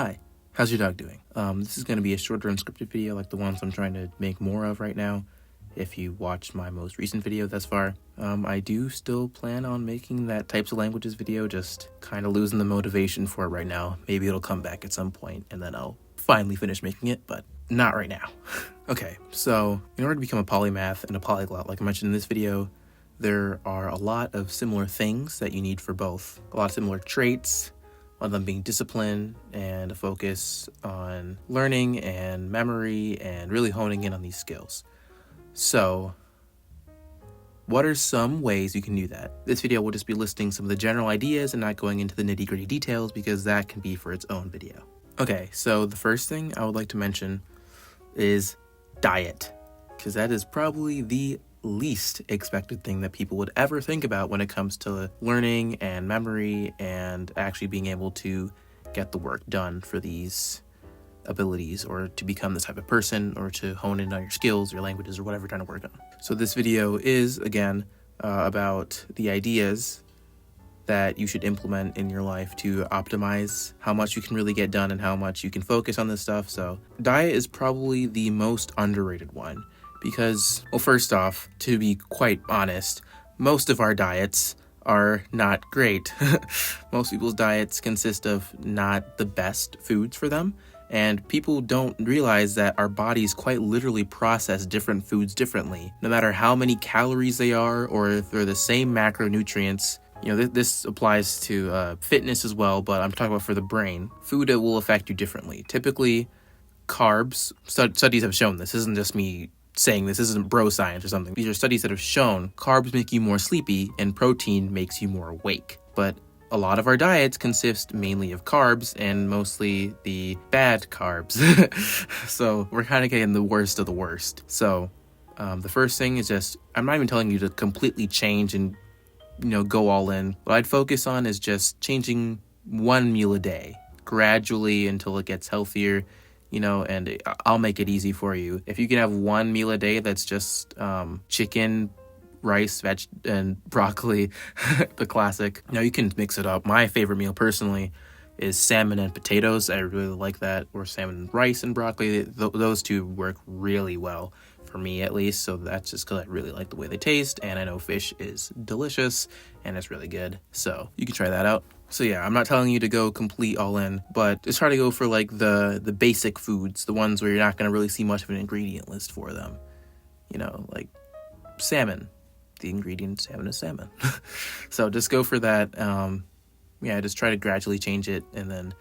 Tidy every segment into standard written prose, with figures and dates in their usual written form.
Hi, how's your dog doing? This is going to be a shorter unscripted video like the ones I'm trying to make more of right now. If you watched my most recent video thus far, I do still plan on making that types of languages video, just kind of losing the motivation for it right now. Maybe it'll come back at some point and then I'll finally finish making it, but not right now. Okay, so in order to become a polymath and a polyglot, like I mentioned in this video, there are a lot of similar things that you need for both. A lot of similar traits, one of them being discipline and a focus on learning and memory and really honing in on these skills. So, what are some ways you can do that? This video will just be listing some of the general ideas and not going into the nitty-gritty details because that can be for its own video. Okay, so the first thing I would like to mention is diet, because that is probably the least expected thing that people would ever think about when it comes to learning and memory and actually being able to get the work done for these abilities or to become this type of person or to hone in on your skills or languages or whatever you're trying to work on. So this video is, again, about the ideas that you should implement in your life to optimize how much you can really get done and how much you can focus on this stuff. So diet is probably the most underrated one. Because, well, first off, to be quite honest, most of our diets are not great. Most people's diets consist of not the best foods for them, and people don't realize that our bodies quite literally process different foods differently. No matter how many calories they are, or if they're the same macronutrients. You know, this applies to fitness as well, but I'm talking about for the brain. Food will affect you differently. Typically, carbs, studies have shown this isn't just me saying this isn't bro science or something. These are studies that have shown carbs make you more sleepy and protein makes you more awake. But a lot of our diets consist mainly of carbs and mostly the bad carbs. So we're kind of getting the worst of the worst. So the first thing is just, I'm not even telling you to completely change and, go all in. What I'd focus on is just changing one meal a day gradually until it gets healthier. And I'll make it easy for you. If you can have one meal a day that's just chicken, rice, veg, and broccoli, the classic. Now you can mix it up. My favorite meal personally is salmon and potatoes. I really like that. Or salmon and rice and broccoli. Those two work really well for me, at least. So that's just because I really like the way they taste. And I know fish is delicious and it's really good. So you can try that out. So yeah, I'm not telling you to go complete all in, but just try to go for like the basic foods, the ones where you're not going to really see much of an ingredient list for them. Like salmon. The ingredient salmon is salmon. So just go for that. Just try to gradually change it, and then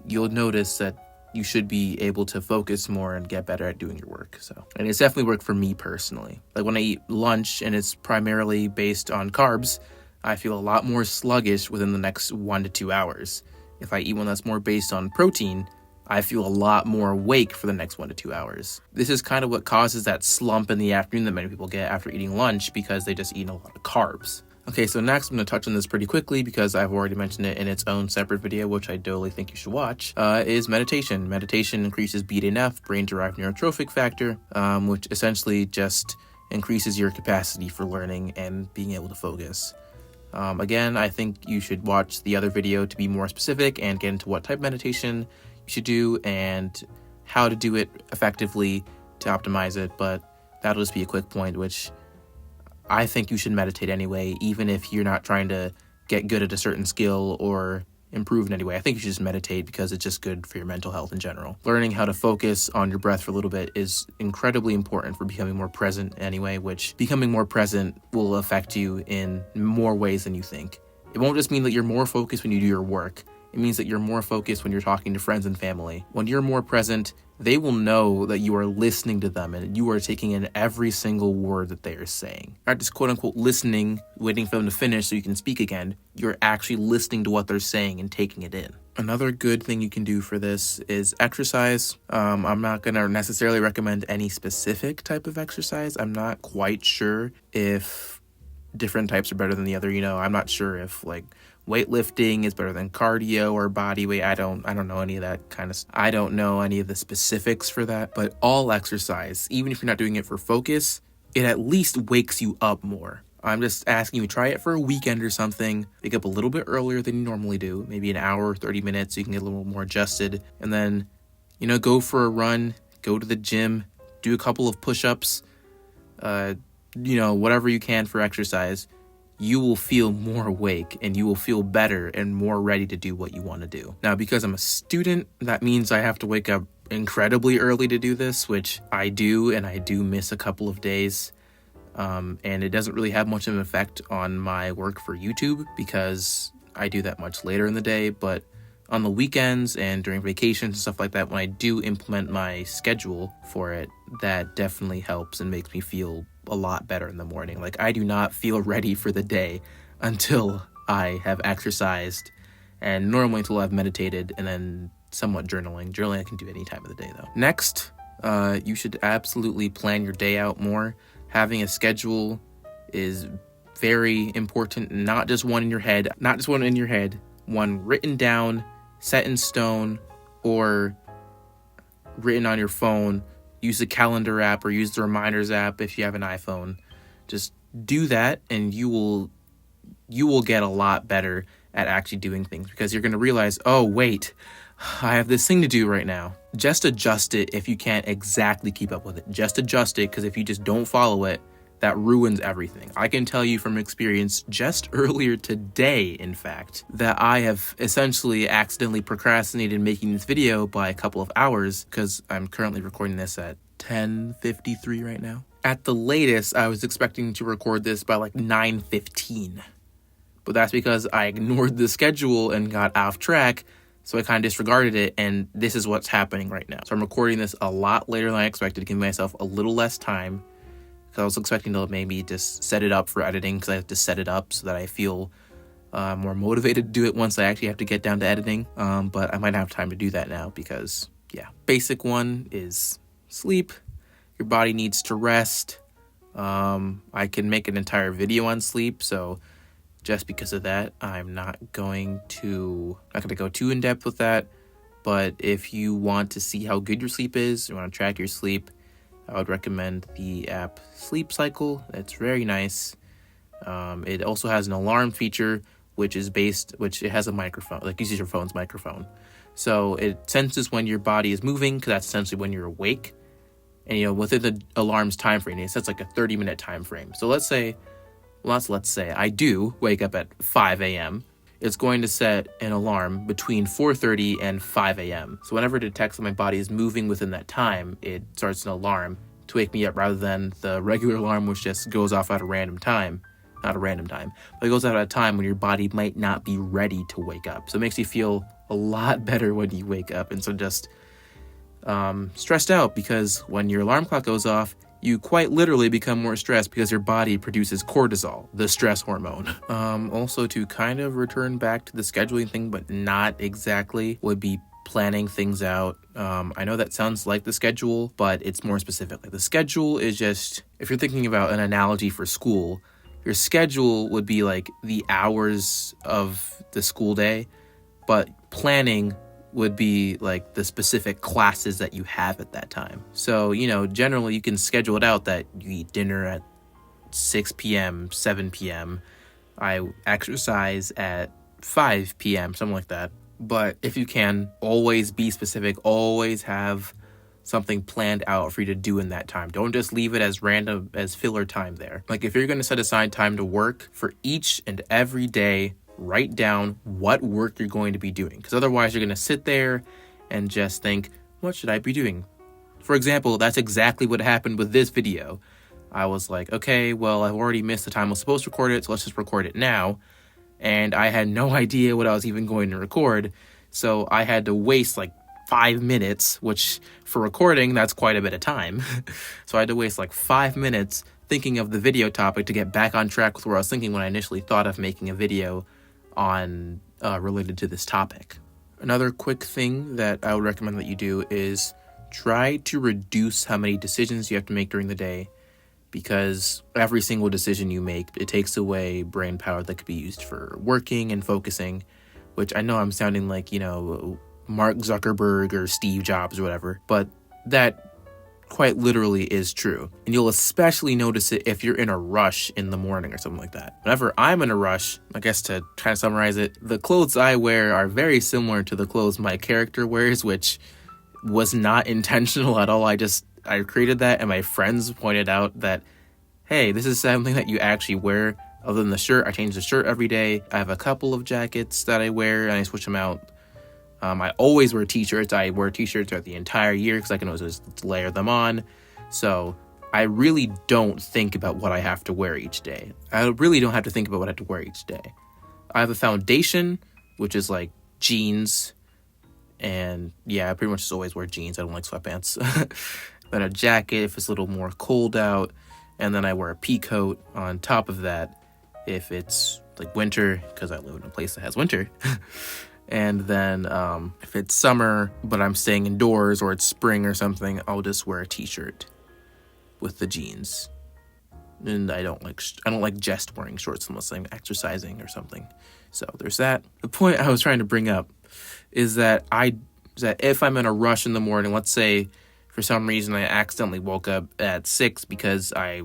you'll notice that you should be able to focus more and get better at doing your work. And it's definitely worked for me personally. Like when I eat lunch and it's primarily based on carbs, I feel a lot more sluggish within the next 1 to 2 hours. If I eat one that's more based on protein, I feel a lot more awake for the next 1 to 2 hours. This is kind of what causes that slump in the afternoon that many people get after eating lunch because they just eat a lot of carbs. Okay, so next I'm going to touch on this pretty quickly because I've already mentioned it in its own separate video, which I totally think you should watch, is meditation. Meditation increases BDNF, brain-derived neurotrophic factor, which essentially just increases your capacity for learning and being able to focus. Again, I think you should watch the other video to be more specific and get into what type of meditation you should do and how to do it effectively to optimize it, but that'll just be a quick point, which I think you should meditate anyway, even if you're not trying to get good at a certain skill or improve in any way. I think you should just meditate because it's just good for your mental health in general. Learning how to focus on your breath for a little bit is incredibly important for becoming more present anyway, which becoming more present will affect you in more ways than you think. It won't just mean that you're more focused when you do your work. It means that you're more focused when you're talking to friends and family. When you're more present, they will know that you are listening to them and you are taking in every single word that they are saying. Not just quote unquote listening, waiting for them to finish so you can speak again. You're actually listening to what they're saying and taking it in. Another good thing you can do for this is exercise. I'm not going to necessarily recommend any specific type of exercise. I'm not quite sure if different types are better than the other. I'm not sure if weightlifting is better than cardio or body weight. I don't know any of that kind of stuff. I don't know any of the specifics for that, but all exercise, even if you're not doing it for focus, it at least wakes you up more. I'm just asking you to try it for a weekend or something. Wake up a little bit earlier than you normally do, maybe an hour, 30 minutes, so you can get a little more adjusted. And then, go for a run, go to the gym, do a couple of push-ups, whatever you can for exercise. You will feel more awake and you will feel better and more ready to do what you want to do. Now, because I'm a student, that means I have to wake up incredibly early to do this, which I do, and I do miss a couple of days. And it doesn't really have much of an effect on my work for YouTube because I do that much later in the day. But on the weekends and during vacations and stuff like that, when I do implement my schedule for it, that definitely helps and makes me feel a lot better in the morning. Like, I do not feel ready for the day until I have exercised, and normally until I've meditated and then somewhat journaling. Journaling I can do any time of the day though. Next, you should absolutely plan your day out more. Having a schedule is very important, not just one in your head, one written down, set in stone, or written on your phone. Use the calendar app or use the reminders app if you have an iPhone. Just do that and you will get a lot better at actually doing things, because you're going to realize, oh wait, I have this thing to do right now. Just adjust it if you can't exactly keep up with it. Just adjust it, because if you just don't follow it, that ruins everything. I can tell you from experience just earlier today, in fact, that I have essentially accidentally procrastinated making this video by a couple of hours, because I'm currently recording this at 10:53 right now. At the latest, I was expecting to record this by like 9:15. But that's because I ignored the schedule and got off track, so I kind of disregarded it, and this is what's happening right now. So I'm recording this a lot later than I expected, giving myself a little less time, because I was expecting to maybe just set it up for editing, because I have to set it up so that I feel more motivated to do it once I actually have to get down to editing. But I might have time to do that now because, yeah. Basic one is sleep. Your body needs to rest. I can make an entire video on sleep, so just because of that, I'm not going to go too in depth with that. But if you want to see how good your sleep is, you want to track your sleep, I would recommend the app Sleep Cycle. It's very nice. It also has an alarm feature, which it has a microphone, like uses your phone's microphone. So it senses when your body is moving, because that's essentially when you're awake. And within the alarm's time frame, it sets like a 30-minute time frame. So let's say I do wake up at 5 a.m. It's going to set an alarm between 4:30 and 5 a.m. So whenever it detects that my body is moving within that time, it starts an alarm to wake me up, rather than the regular alarm, which just goes off at a random time. Not a random time, but it goes out at a time when your body might not be ready to wake up. So it makes you feel a lot better when you wake up, and so just stressed out, because when your alarm clock goes off, you quite literally become more stressed because your body produces cortisol, the stress hormone. Also, to kind of return back to the scheduling thing, but not exactly, would be planning things out. I know that sounds like the schedule, but it's more specific. Like, the schedule is just, if you're thinking about an analogy for school, your schedule would be like the hours of the school day, but planning would be like the specific classes that you have at that time. So, generally you can schedule it out that you eat dinner at 6 p.m., 7 p.m. I exercise at 5 p.m., something like that. But if you can, always be specific, always have something planned out for you to do in that time. Don't just leave it as random, as filler time there. Like, if you're going to set aside time to work for each and every day, write down what work you're going to be doing, because otherwise you're going to sit there and just think, what should I be doing? For example, that's exactly what happened with this video. I was like, okay, well, I've already missed the time I was supposed to record it, so let's just record it now. And I had no idea what I was even going to record, so I had to waste like 5 minutes, which for recording, that's quite a bit of time. So I had to waste like 5 minutes thinking of the video topic to get back on track with where I was thinking when I initially thought of making a video on related to this topic. Another quick thing that I would recommend that you do is try to reduce how many decisions you have to make during the day, because every single decision you make, it takes away brain power that could be used for working and focusing, which I know I'm sounding like, Mark Zuckerberg or Steve Jobs or whatever, but that quite literally is true. And you'll especially notice it if you're in a rush in the morning or something like that. Whenever I'm in a rush, I guess to kind of summarize it, the clothes I wear are very similar to the clothes my character wears, which was not intentional at all. I created that, and my friends pointed out that, hey, this is something that you actually wear. Other than the shirt, I change the shirt every day. I have a couple of jackets that I wear, and I switch them out. I always wear t-shirts. I wear t-shirts throughout the entire year because I can always just layer them on. So I really don't think about what I have to wear each day. I really don't have to think about what I have to wear each day. I have a foundation, which is like jeans. And yeah, I pretty much just always wear jeans. I don't like sweatpants. Then a jacket if it's a little more cold out. And then I wear a pea coat on top of that if it's like winter, because I live in a place that has winter. And then if it's summer, but I'm staying indoors, or it's spring or something, I'll just wear a t-shirt with the jeans. And I don't like just wearing shorts unless I'm exercising or something. So there's that. The point I was trying to bring up is that if I'm in a rush in the morning, let's say for some reason I accidentally woke up at 6 because I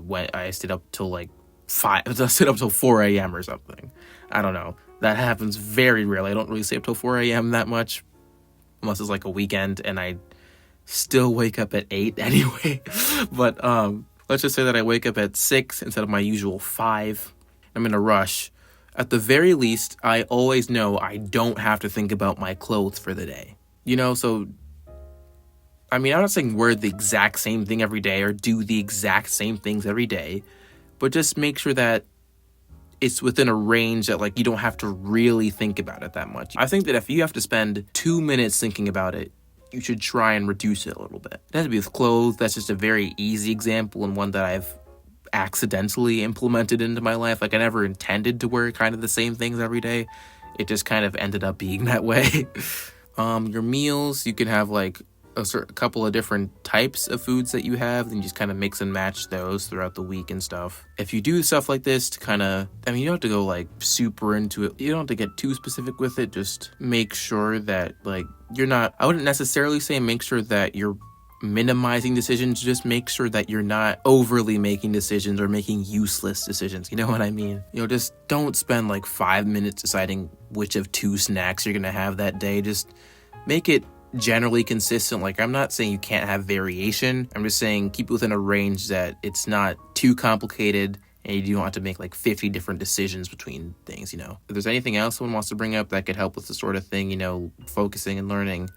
stayed up till like 5, I stayed up till 4 a.m. or something. I don't know. That happens very rarely. I don't really stay up till 4 a.m. that much, unless it's like a weekend, and I still wake up at 8 anyway. But let's just say that I wake up at 6 instead of my usual 5. I'm in a rush. At the very least, I always know I don't have to think about my clothes for the day. So, I mean, I'm not saying wear the exact same thing every day or do the exact same things every day, but just make sure that it's within a range that, like, you don't have to really think about it that much. I think that if you have to spend 2 minutes thinking about it, you should try and reduce it a little bit. It has to be with clothes. That's just a very easy example, and one that I've accidentally implemented into my life. Like, I never intended to wear kind of the same things every day. It just kind of ended up being that way. Your meals, you can have like a couple of different types of foods that you have, and you just kind of mix and match those throughout the week and stuff. If you do stuff like this to kind of, I mean, you don't have to go like super into it. You don't have to get too specific with it. Just make sure that like I wouldn't necessarily say make sure that you're minimizing decisions. Just make sure that you're not overly making decisions or making useless decisions. You know what I mean? Just don't spend like 5 minutes deciding which of 2 snacks you're going to have that day. Just make it generally consistent. Like, I'm not saying you can't have variation. I'm just saying keep it within a range that it's not too complicated and you don't have to make like 50 different decisions between things, If there's anything else someone wants to bring up that could help with the sort of thing, focusing and learning,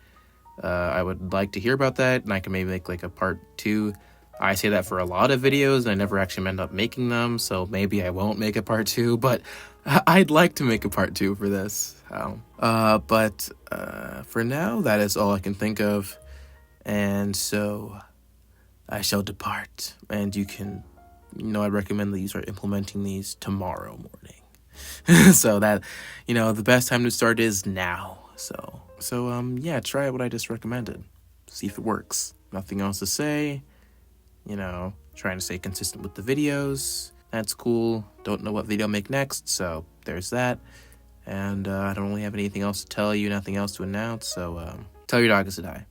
I would like to hear about that, and I can maybe make like a part 2. I say that for a lot of videos, and I never actually end up making them, so maybe I won't make a part 2, but I'd like to make a part 2 for this. But for now, that is all I can think of, and so I shall depart, and you can, I recommend that you start implementing these tomorrow morning. So that, the best time to start is now, So yeah, try what I just recommended. See if it works. Nothing else to say. Trying to stay consistent with the videos. That's cool. Don't know what video to make next, so there's that. And I don't really have anything else to tell you, nothing else to announce, so tell your dog to die.